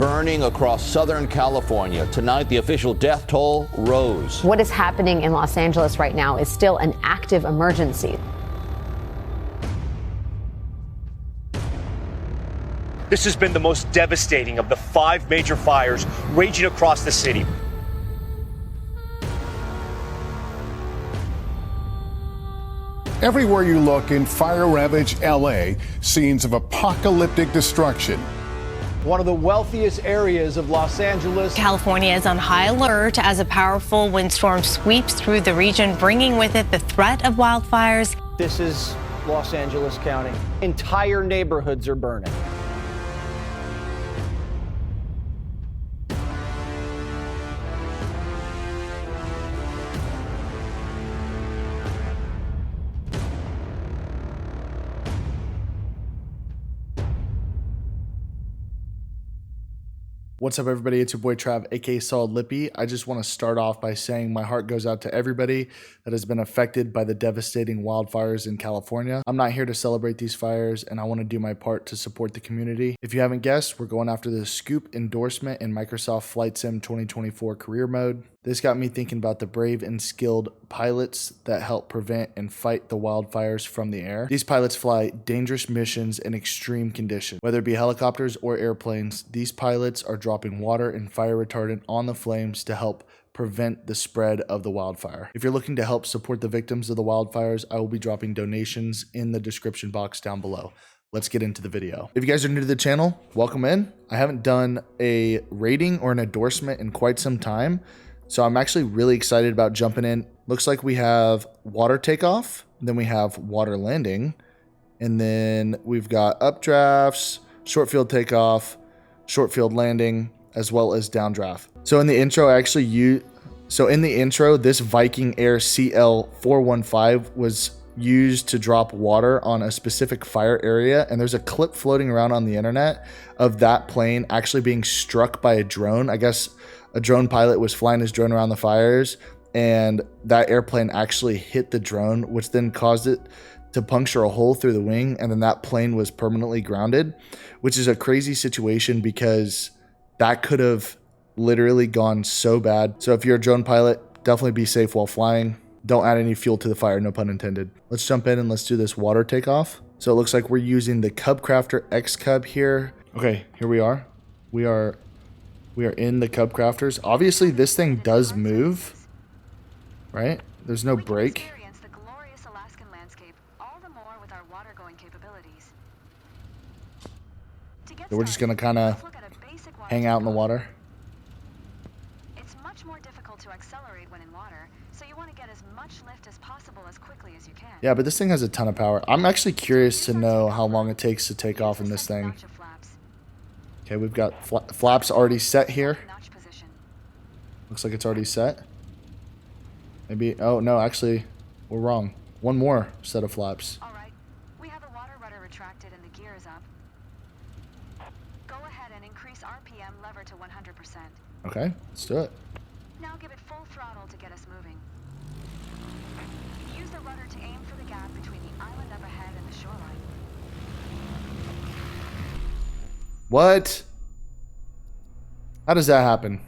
Burning across Southern California. Tonight, the official death toll rose. What is happening in Los Angeles right now is still an active emergency. This has been the most devastating of the 5 major fires raging across the city. Everywhere you look in fire-ravaged LA, scenes of apocalyptic destruction. One of the wealthiest areas of Los Angeles. California is on high alert as a powerful windstorm sweeps through the region, bringing with it the threat of wildfires. This is Los Angeles County. Entire neighborhoods are burning. What's up, everybody? It's your boy Trav, aka Solid Lippy. I just want to start off by saying my heart goes out to everybody that has been affected by the devastating wildfires in California. I'm not here to celebrate these fires, and I want to do my part to support the community. If you haven't guessed, we're going after the Scoop endorsement in Microsoft flightsim 2024 career mode. This got me thinking about the brave and skilled pilots that help prevent and fight the wildfires from the air. These pilots fly dangerous missions in extreme conditions. Whether it be helicopters or airplanes, these pilots are dropping water and fire retardant on the flames to help prevent the spread of the wildfire. If you're looking to help support the victims of the wildfires, I will be dropping donations in the description box down below. Let's get into the video. If you guys are new to the channel, welcome in. I haven't done a rating or an endorsement in quite some time, so I'm actually really excited about jumping in. Looks like we have water takeoff, then we have water landing, and then we've got updrafts, short field takeoff, short field landing, as well as downdraft. So in the intro, this Viking Air CL415 was used to drop water on a specific fire area, and there's a clip floating around on the internet of that plane actually being struck by a drone. I guess a drone pilot was flying his drone around the fires, and that airplane actually hit the drone, which then caused it to puncture a hole through the wing, and then that plane was permanently grounded, which is a crazy situation because that could have literally gone so bad. So if you're a drone pilot, definitely be safe while flying. Don't add any fuel to the fire, no pun intended. Let's jump in and let's do this water takeoff. So it looks like we're using the Cub Crafter X Cub here. Okay, here we are. We are in the Cub Crafters. Obviously, this thing does move, right? There's no brake. So we're just gonna kind of hang out in the water. It's much more difficult to accelerate when in water, so you want to get as much lift as possible as quickly as you can. Yeah, but this thing has a ton of power. I'm actually curious to know how long it takes to take off in this thing. Okay, we've got flaps already set here. Looks like it's already set. Maybe, oh no, actually, we're wrong. One more set of flaps. All right, we have a water rudder retracted and the gear is up. Go ahead and increase RPM lever to 100%. Okay, let's do it. Now give it full throttle to get us moving. Use the rudder to aim for the gap between the island up ahead and the shoreline. What? How does that happen?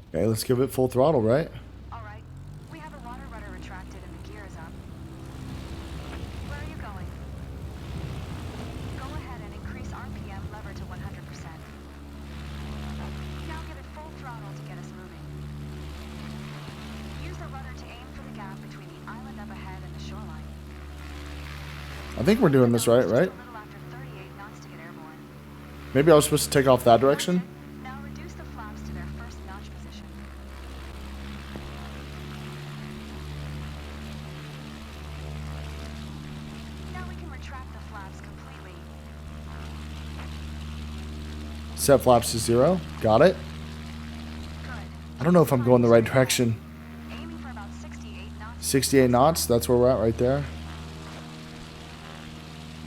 Okay, let's give it full throttle, right? All right, we have a water rudder retracted and the gear is up. Where are you going? Go ahead and increase RPM lever to 100%. Now give it full throttle to get us moving. Use the rudder to aim for the gap between the island up ahead and the shoreline. I think we're doing this right? A little after 38 knots to get airborne. Maybe I was supposed to take off that direction? Now reduce the flaps to their first notch position. Now we can retract the flaps completely. Set flaps to 0. Got it. Good. I don't know if I'm going the right direction. Aiming for about 68 knots. 68 knots, that's where we're at right there.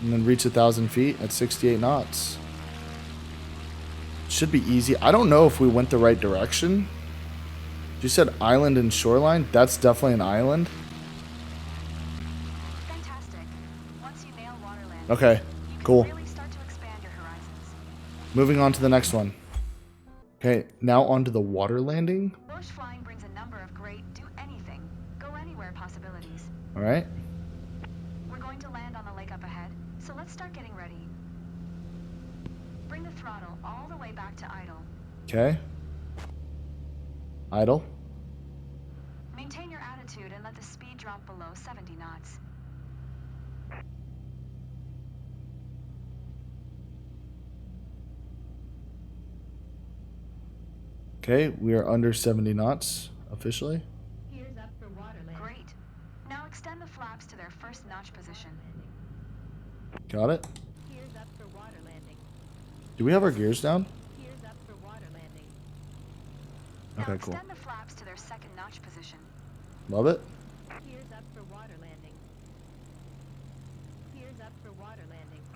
And then reach 1,000 feet at 68 knots. Should be easy. I don't know if we went the right direction. You said island and shoreline. That's definitely an island. Fantastic. Once you nail water landing, Okay, you can cool. really start to expand your horizons. Moving on to the next one. Okay, now onto the water landing. Bush flying brings a number of great do anything, go anywhere possibilities. All right. We're going to land on the lake up ahead, so let's start getting ready. Bring the throttle all the way back to idle. Okay. Idle. Maintain your attitude and let the speed drop below 70 knots. Okay, we are under 70 knots officially. Great. Now extend the flaps to their first notch position. Got it. Do we have our gears down? Now Okay, cool. extend the flaps to their second notch position. Love it.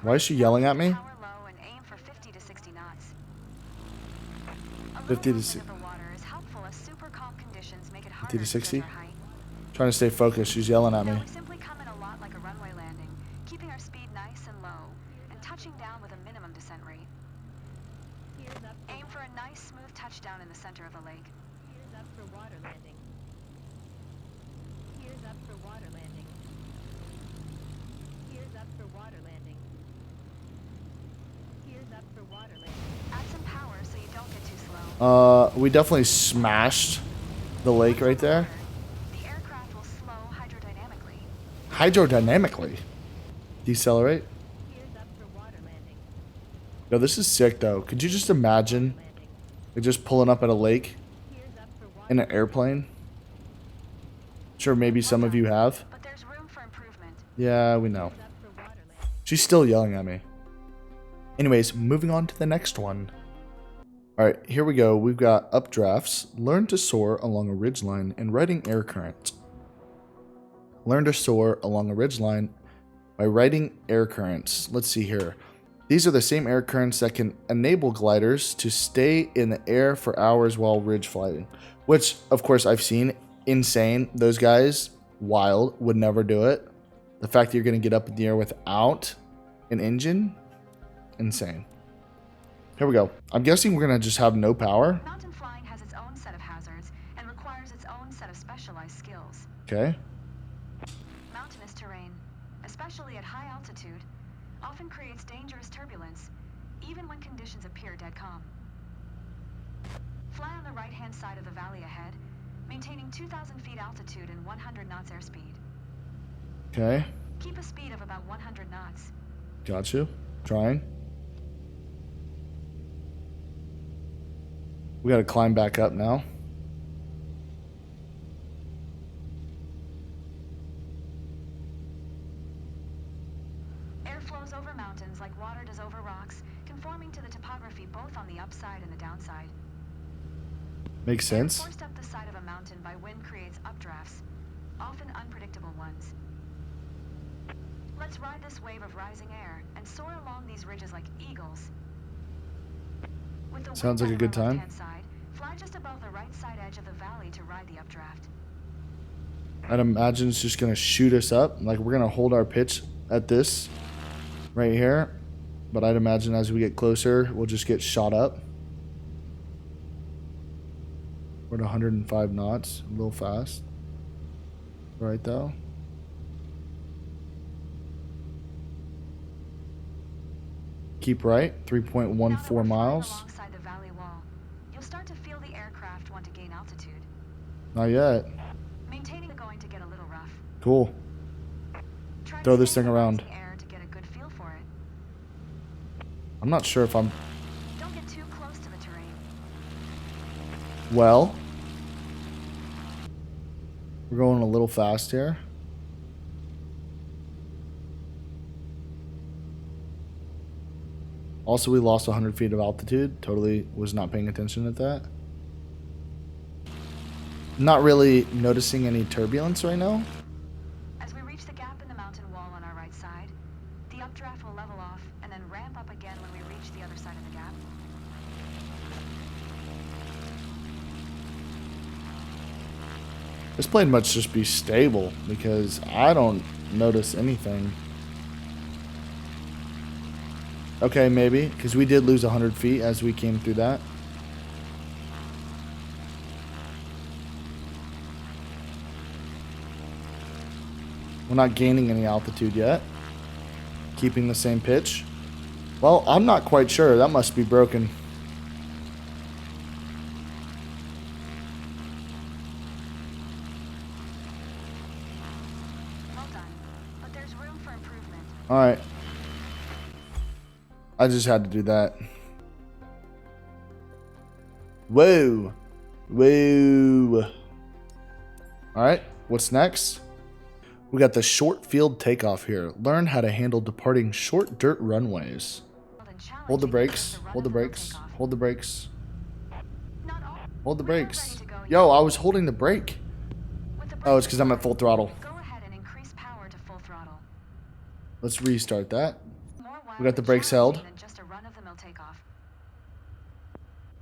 Why is she yelling at me? Power low and aim for 50 to 60 knots. A little 50 to movement 60. of the water is helpful as super calm conditions make it 50 harder to 60? judge our height. Trying to stay focused. She's yelling at me. Now we simply come in a lot like a runway landing, keeping our speed nice and low, and touching down with a minimum descent rate. Aim for a nice smooth touchdown in the center of the lake. Add some power so you don't get too slow. We definitely smashed the lake right there. The aircraft will slow hydrodynamically. Hydrodynamically. Decelerate. Yo, this is sick though. Could you just imagine just pulling up at a lake in an airplane? Sure, maybe some of you have. But there's room for improvement. Yeah, we know. She's still yelling at me. Anyways, moving on to the next one. Alright, here we go. We've got updrafts. Learn to soar along a ridgeline and riding air currents. Learn to soar along a ridgeline by riding air currents. Let's see here. These are the same air currents that can enable gliders to stay in the air for hours while ridge flying. Which, of course, I've seen. Insane. Those guys, wild, would never do it. The fact that you're going to get up in the air without an engine, insane. Here we go. I'm guessing we're going to just have no power. Mountain flying has its own set of hazards and requires its own set of specialized skills. Okay. Mountainous terrain, especially at high altitude, often creates dangerous turbulence, even when conditions appear dead calm. Fly on the right-hand side of the valley ahead, maintaining 2,000 feet altitude and 100 knots airspeed. Okay. Keep a speed of about 100 knots. Got you. Trying. We got to climb back up now. Air flows over mountains like water does over rocks, conforming to the topography both on the upside and the downside. Makes sense. Air forced up the side of a mountain by wind creates updrafts, often unpredictable ones. Let's ride this wave of rising air and soar along these ridges like eagles. With the Sounds wind like a on good our time. left-hand side, fly just above the right side edge of the valley to ride the updraft. I'd imagine it's just going to shoot us up. Like, we're going to hold our pitch at this right here. But I'd imagine as we get closer, we'll just get shot up. We're at 105 knots. A little fast. Right, though. Keep right. Now that we're 3.14 flying miles. alongside the valley wall, you'll start to feel the aircraft want to gain altitude. Not yet. Maintaining the going to get a little rough. Cool. Try Throw to this stay thing in the around. rising air to get a good feel for it. I'm not sure if I'm... Don't get too close to the terrain. Well. We're going a little fast here. Also, we lost 100 feet of altitude. Totally was not paying attention at that. Not really noticing any turbulence right now. As we reach the gap in the mountain wall on our right side, the updraft will level off and then ramp up again when we reach the other side of the gap. This plane must just be stable because I don't notice anything. Okay, maybe, because we did lose 100 feet as we came through that. We're not gaining any altitude yet. Keeping the same pitch. Well, I'm not quite sure. That must be broken. Well done, but there's room for improvement. Alright. I just had to do that. Whoa. Whoa. Alright, what's next? We got the short field takeoff here. Learn how to handle departing short dirt runways. Hold the brakes. Hold the brakes. Hold the brakes. Hold the brakes. Yo, I was holding the brake. Oh, it's because I'm at full throttle. Go ahead and increase power to full throttle. Let's restart that. More wild We got the and brakes held. challenging than just a run-of-the-mill takeoff.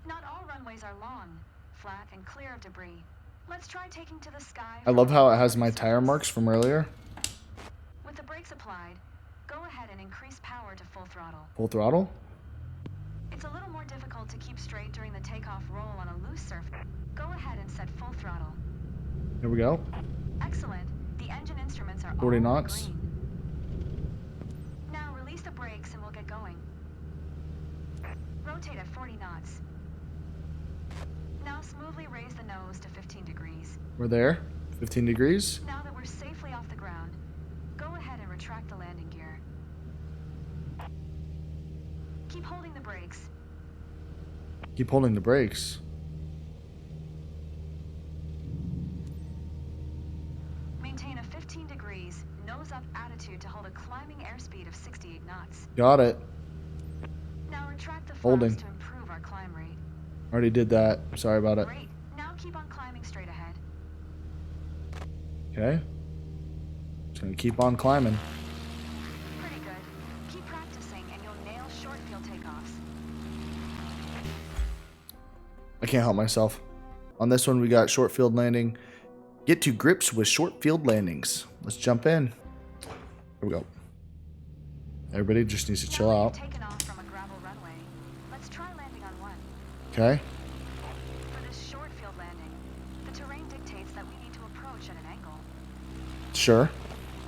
Not all runways are long, flat, and clear of debris. Let's try taking to the sky. I love how it has my tire marks from earlier. With the brakes applied, go ahead and increase power to full throttle. Full throttle. It's a little more difficult to keep straight during the takeoff roll on a loose surface. Go ahead and set full throttle. Here we go. Excellent. The engine instruments are 40 all knots. green. Now release the brakes and we'll get going. Rotate at 40 knots. Now smoothly raise the nose to 15 degrees. We're there. 15 degrees. Now that we're safely off the ground, go ahead and retract the landing gear. Keep holding the brakes. Keep holding the brakes. Maintain a 15 degrees, nose up attitude to hold a climbing airspeed of 68 knots. Got it. Now retract the flaps Holding. to improve our climb rate. Already did that. Sorry about it. Great. Now keep on climbing straight ahead. Okay. Just gonna keep on climbing. Pretty good. Keep practicing and you'll nail short field takeoffs. I can't help myself. On this one, we got short field landing. Get to grips with short field landings. Let's jump in. Here we go. Everybody just needs to chill Now that out. you've taken off from a gravel runway, let's try landing on one. Okay. For this short field landing, the terrain dictates that we need to approach at an angle. Sure.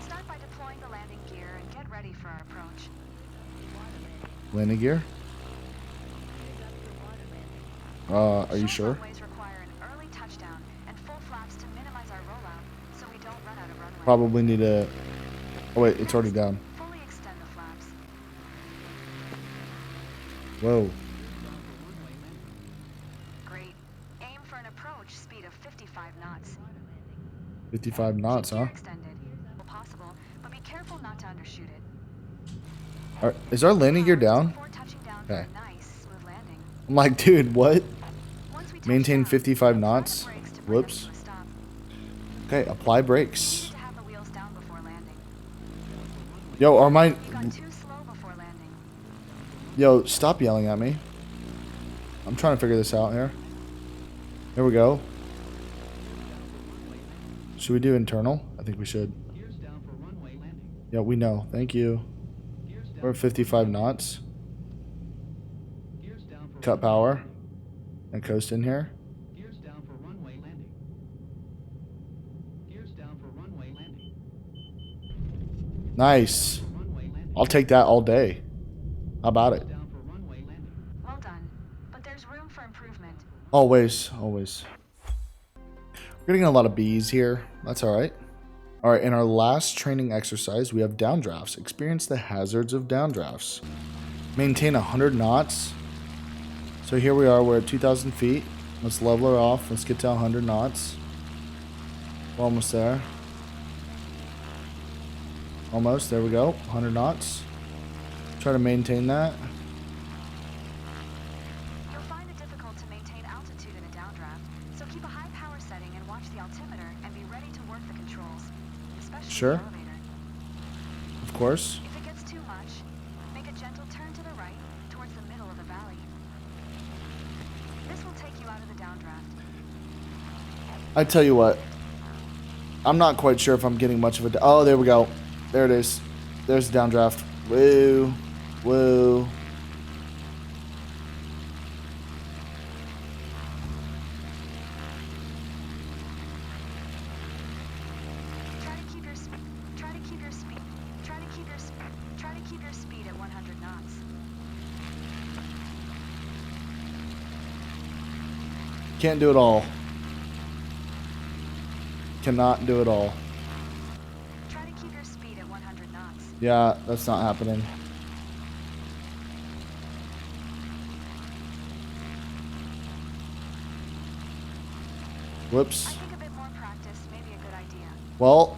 Start by deploying the landing gear and get ready for our approach. Landing gear. Are you Short sure? runways require an early touchdown and full flaps to minimize our rollout so we don't run out of runway. Probably need to... Oh wait, it's already down. Fully extend the flaps. Whoa. Great. Aim for an approach speed of 55 knots. 55 knots, Keep huh? gear extended, if possible, but be careful not to undershoot it. Is our landing gear down? Before touching down for Okay. a nice, smooth landing. I'm like, dude, what? Once we touch Maintain down, 55 apply the knots. brakes to bring us Whoops. to a stop. Okay, apply You brakes. need to have the wheels down before landing. Yo, are my... You got too slow before landing. Yo, stop yelling at me. I'm trying to figure this out here. Here we go. Should we do internal? I think we should. Yeah, we know. Thank you. We're at 55 knots. Cut power. And coast in here. Nice. I'll take that all day. How about it? Well done, but there's room for improvement. Always, always. We're getting a lot of B's here. That's all right. All right, in our last training exercise, we have downdrafts. Experience the hazards of downdrafts. Maintain 100 knots. So here we are. We're at 2,000 feet. Let's level her off. Let's get to 100 knots. We're almost there. Almost. There we go. 100 knots. Try to maintain that. You'll find it difficult to maintain altitude in a downdraft, so keep a high power setting and watch the altimeter and be ready to work the controls, especially Sure. the elevator. Of course. If it gets too much, make a gentle turn to the right towards the middle of the valley. This will take you out of the downdraft. I tell you what. I'm not quite sure if I'm getting much of a... Oh, there we go. There it is. There's the downdraft. Woo. Woo. Try Can't do it all. Cannot do it all. Try to keep your speed at 100 knots. Yeah, that's not happening. Whoops. I think a bit more practice may be a good idea. Well,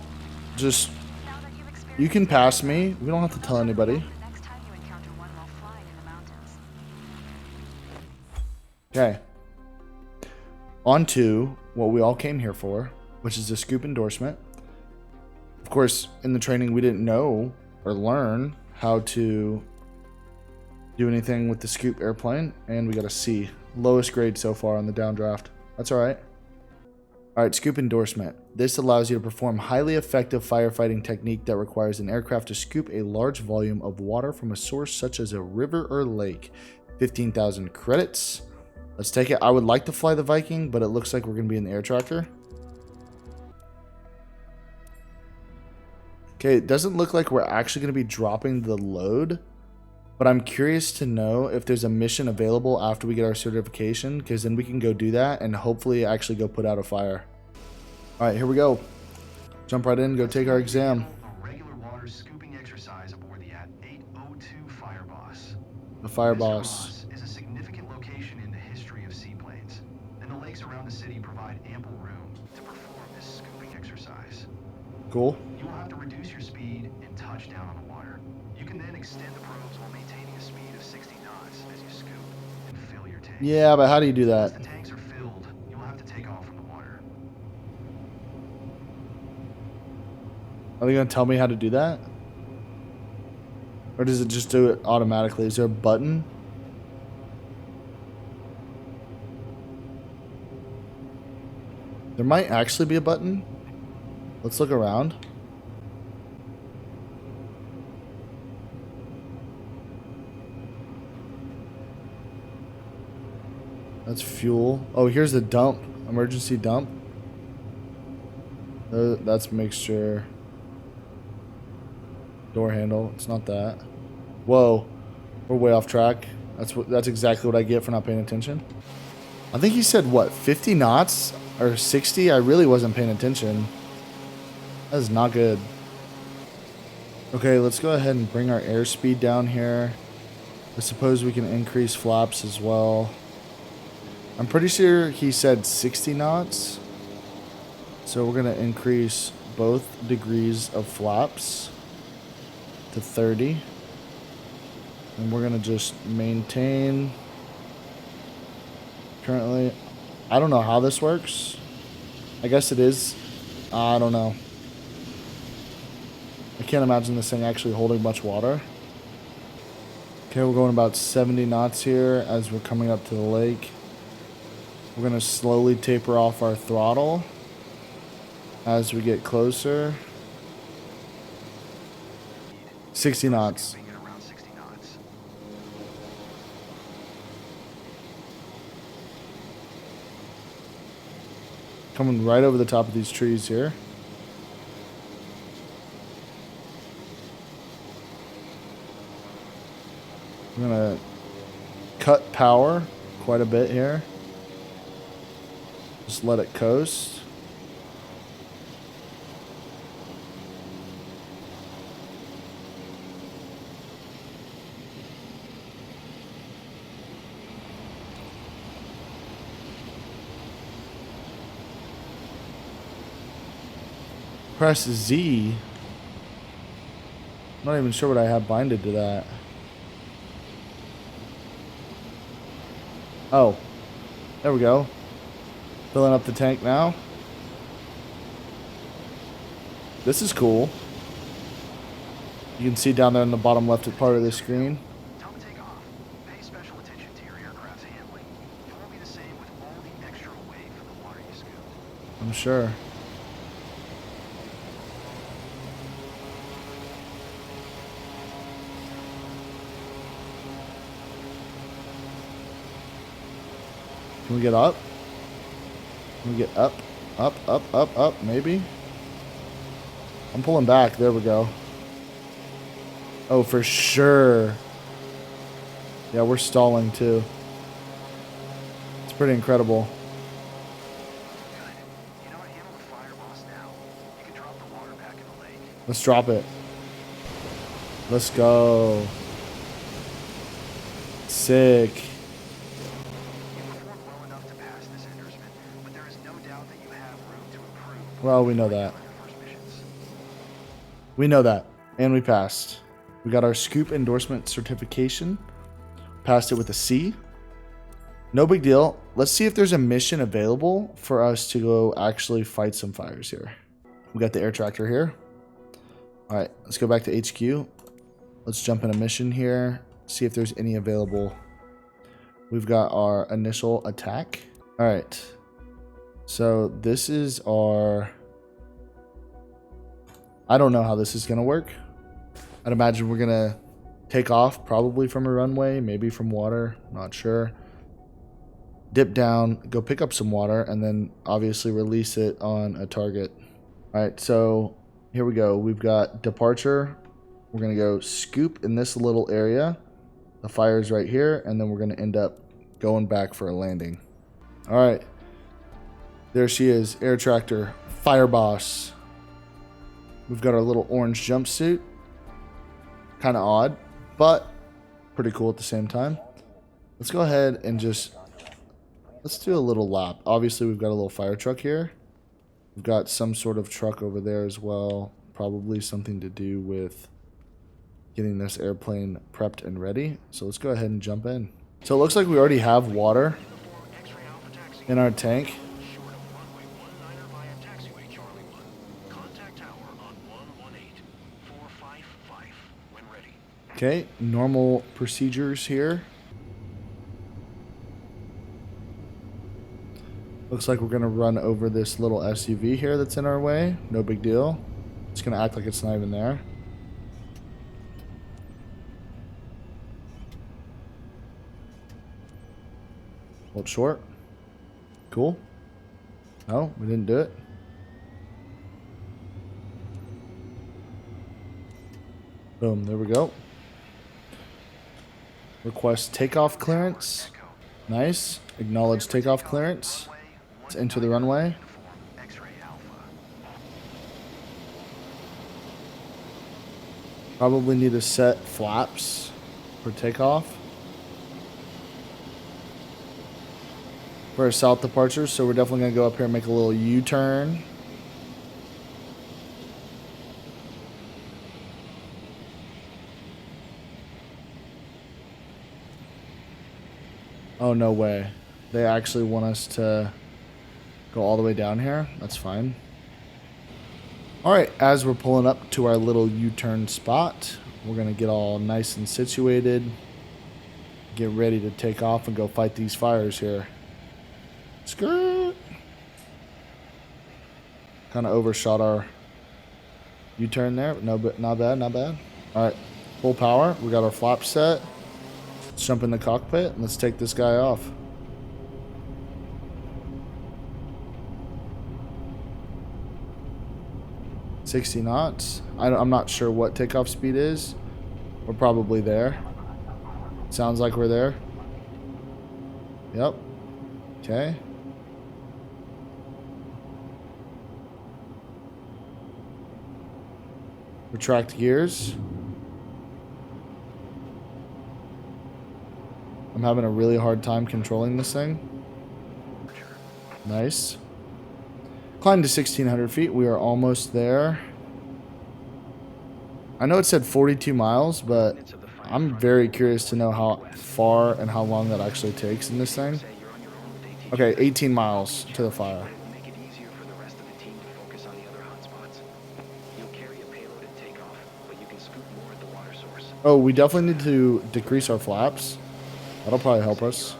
just, Now that you've experienced you can pass me. We don't have to tell anybody. the next time you encounter one while flying in the mountains. Okay. On to what we all came here for, which is the scoop endorsement. Of course, in the training, we didn't know or learn how to do anything with the scoop airplane, and we got a C. Lowest grade so far on the downdraft. That's all right. All right, scoop endorsement. This allows you to perform highly effective firefighting technique that requires an aircraft to scoop a large volume of water from a source such as a river or lake. 15,000 credits. Let's take it. I would like to fly the Viking, but it looks like we're going to be in the air tractor. Okay, it doesn't look like we're actually going to be dropping the load, but I'm curious to know if there's a mission available after we get our certification, because then we can go do that and hopefully actually go put out a fire. All right, here we go. Jump right in, go take our exam. A regular water scooping exercise aboard the at 802 Fire Boss. The Fire This Boss. is a significant location in the history of seaplanes, and the lakes around the city provide ample room to perform this scooping exercise. Cool. You will have to reduce your speed and touch down on the water. You can then extend the probes while maintaining a speed of 60 knots as you scoop and fill your tank. Yeah, but how do you do Once that? the tanks are filled, you will have to take off from the water. Are they going to tell me how to do that? Or does it just do it automatically? Is there a button? There might actually be a button. Let's look around. That's fuel. Oh, here's the dump. Emergency dump. That's mixture. Door handle. It's not that. Whoa. We're way off track. That's exactly what I get for not paying attention. I think he said, what, 50 knots? Or 60? I really wasn't paying attention. That is not good. Okay, let's go ahead and bring our airspeed down here. I suppose we can increase flaps as well. I'm pretty sure he said 60 knots. So we're going to increase both degrees of flaps to 30. And we're going to just maintain. Currently, I don't know how this works. I guess it is. I don't know. I can't imagine this thing actually holding much water. Okay, we're going about 70 knots here as we're coming up to the lake. We're going to slowly taper off our throttle as we get closer. 60 knots. Scooping at around 60 knots. Coming right over the top of these trees here. I'm going to cut power quite a bit here. Just let it coast. Press Z. I'm not even sure what I have binded to that. Oh, there we go. Filling up the tank now. This is cool. You can see down there in the bottom left part of the screen. Time to take off. Pay special attention to your aircraft's handling. It won't be the same with all the extra weight from the water you scoop. I'm sure. Can we get up? Can we get up? Up, maybe? I'm pulling back. There we go. Oh, for sure. Yeah, we're stalling too. It's pretty incredible. Let's drop it. Let's go. Sick. You performed well enough to pass this endorsement, but there is no doubt that you have room to improve. Well, we know that. On your first missions. We know that. And we passed. We got our scoop endorsement certification. Passed it with a C. No big deal. Let's see if there's a mission available for us to go actually fight some fires here. We got the air tractor here. All right, let's go back to HQ. Let's jump in a mission here. See if there's any available. We've got our initial attack. All right. So this is our... I don't know how this is going to work. I'd imagine we're going to take off probably from a runway, maybe from water. Not sure. Dip down, go pick up some water, and then obviously release it on a target. All right, so here we go. We've got departure. We're going to go scoop in this little area. The fire's right here, and then we're going to end up going back for a landing. All right. There she is, air tractor, fire boss. We've got our little orange jumpsuit. Kind of odd, but pretty cool at the same time. Let's go ahead and just... let's do a little lap. Obviously, we've got a little fire truck here. We've got some sort of truck over there as well. Probably something to do with getting this airplane prepped and ready. So let's go ahead and jump in. So it looks like we already have water in our tank. Okay, normal procedures here. Looks like we're going to run over this little SUV here that's in our way. No big deal. It's going to act like it's not even there. Hold short. Cool. No, we didn't do it. Boom, there we go. Request takeoff clearance. Nice. Acknowledge takeoff clearance. Let's enter the runway. Probably need to set flaps for takeoff. For our south departure, so we're definitely going to go up here and make a little U-turn. Oh, no way. They actually want us to go all the way down here. That's fine. Alright, as we're pulling up to our little U-turn spot, we're going to get all nice and situated. Get ready to take off and go fight these fires here. Skirt! Kind of overshot our U-turn there. No, but not bad, not bad. Alright, full power. We got our flaps set. Let's jump in the cockpit and let's take this guy off. $60 knots. I'm not sure what takeoff speed is. We're probably there. Sounds like we're there. Yep. Okay. Retract gears. I'm having a really hard time controlling this thing. Nice. Climb to 1,600 feet. We are almost there. I know it said 42 miles, but I'm very curious to know how far and how long that actually takes in this thing. Okay, 18 miles to the fire. Oh, we definitely need to decrease our flaps. That'll probably help us.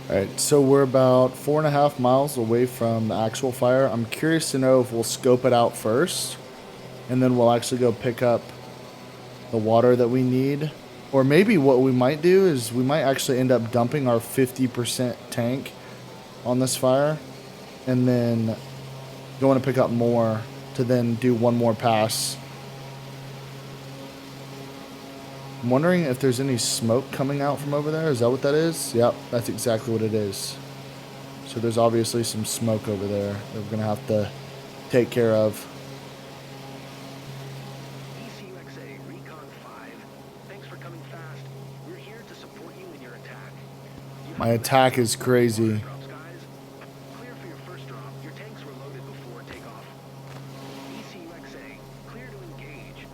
Alright, so we're about 4.5 miles away from the actual fire. I'm curious to know if we'll scope it out first, and then we'll actually go pick up the water that we need. Or maybe what we might do is we might actually end up dumping our 50% tank on this fire, and then going to pick up more to then do one more pass. I'm wondering if there's any smoke coming out from over there. Is that what that is? Yep, that's exactly what it is. So there's obviously some smoke over there that we're going to have to take care of. My attack is crazy. Clear for your first drop. Your tanks were loaded before takeoff. ECUXA, clear to engage.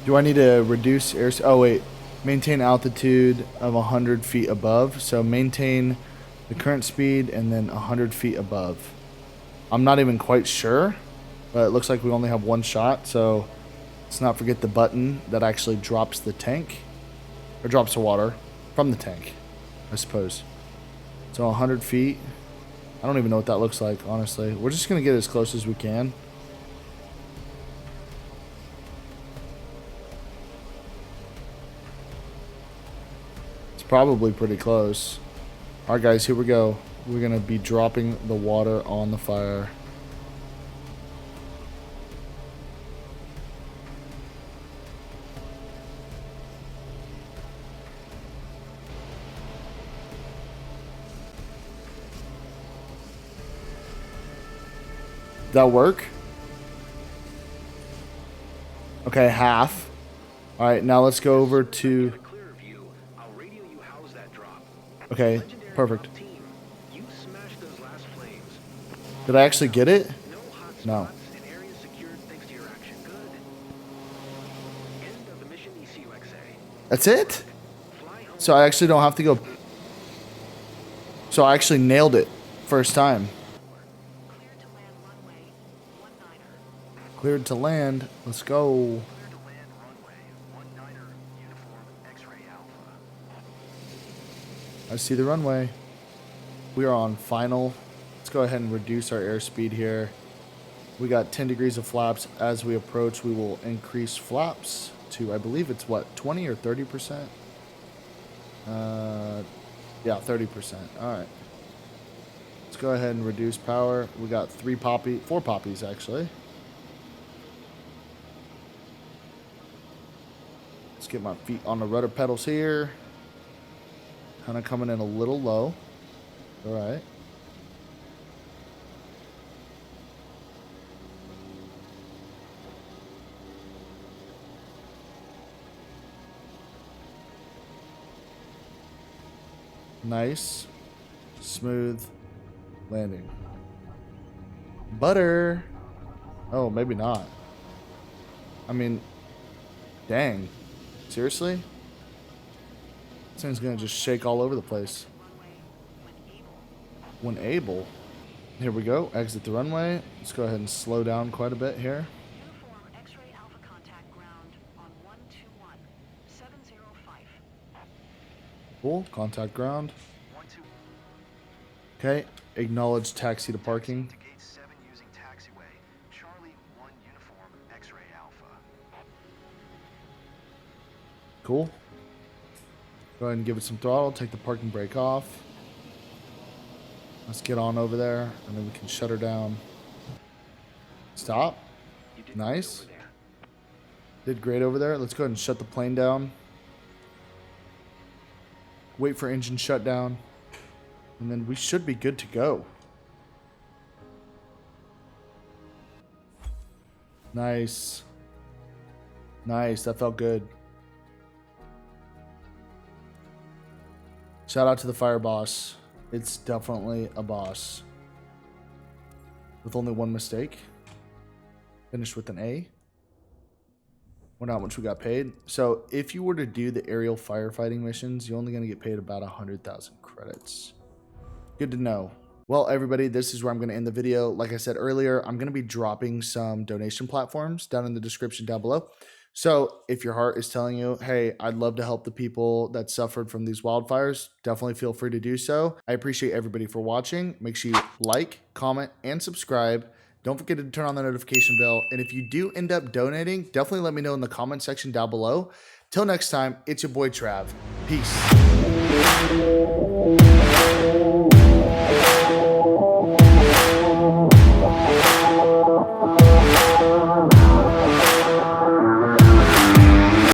Do I need to reduce air? Oh wait, maintain altitude of 100 feet above. So maintain the current speed and then 100 feet above. I'm not even quite sure, but it looks like we only have one shot. So let's not forget the button that actually drops the tank, or drops the water from the tank, I suppose. So 100 feet. I don't even know what that looks like, honestly. We're just gonna get as close as we can. Probably pretty close. Alright guys, here we go. We're gonna be dropping the water on the fire. Did that work? Okay, half. Alright, now let's go over to... Okay, perfect. Did I actually get it? No. That's it? So I actually don't have to go... So I actually nailed it first time. Cleared to land. Let's go. I see the runway. We are on final. Let's go ahead and reduce our airspeed here. We got 10 degrees of flaps. As we approach, we will increase flaps to, I believe it's what, 20 or 30%? Yeah, 30%. All right. Let's go ahead and reduce power. We got four poppies actually. Let's get my feet on the rudder pedals here. Kind of coming in a little low. All right. Nice. Smooth landing. Butter. Oh, maybe not. I mean, dang. Seriously? This thing's gonna just shake all over the place. When able. Here we go. Exit the runway. Let's go ahead and slow down quite a bit here. Uniform X-ray Alpha contact ground on 121-705. Cool. Contact ground. Okay. Acknowledge taxi to parking. To gate 7 using taxiway. Charlie 1 uniform X-ray Alpha. Cool. Go ahead and give it some throttle. Take the parking brake off. Let's get on over there, and then we can shut her down. Stop. Nice. Did great over there. Let's go ahead and shut the plane down. Wait for engine shutdown. And then we should be good to go. Nice. Nice. That felt good. Shout out to the fire boss. It's definitely a boss. With only one mistake. Finished with an A. Wonder how much we got paid. So if you were to do the aerial firefighting missions, you're only going to get paid about 100,000 credits. Good to know. Well, everybody, this is where I'm going to end the video. Like I said earlier, I'm going to be dropping some donation platforms down in the description down below. So if your heart is telling you, hey, I'd love to help the people that suffered from these wildfires, definitely feel free to do so. I appreciate everybody for watching. Make sure you like, comment, and subscribe. Don't forget to turn on the notification bell. And if you do end up donating, definitely let me know in the comment section down below. Till next time, it's your boy Trav. Peace.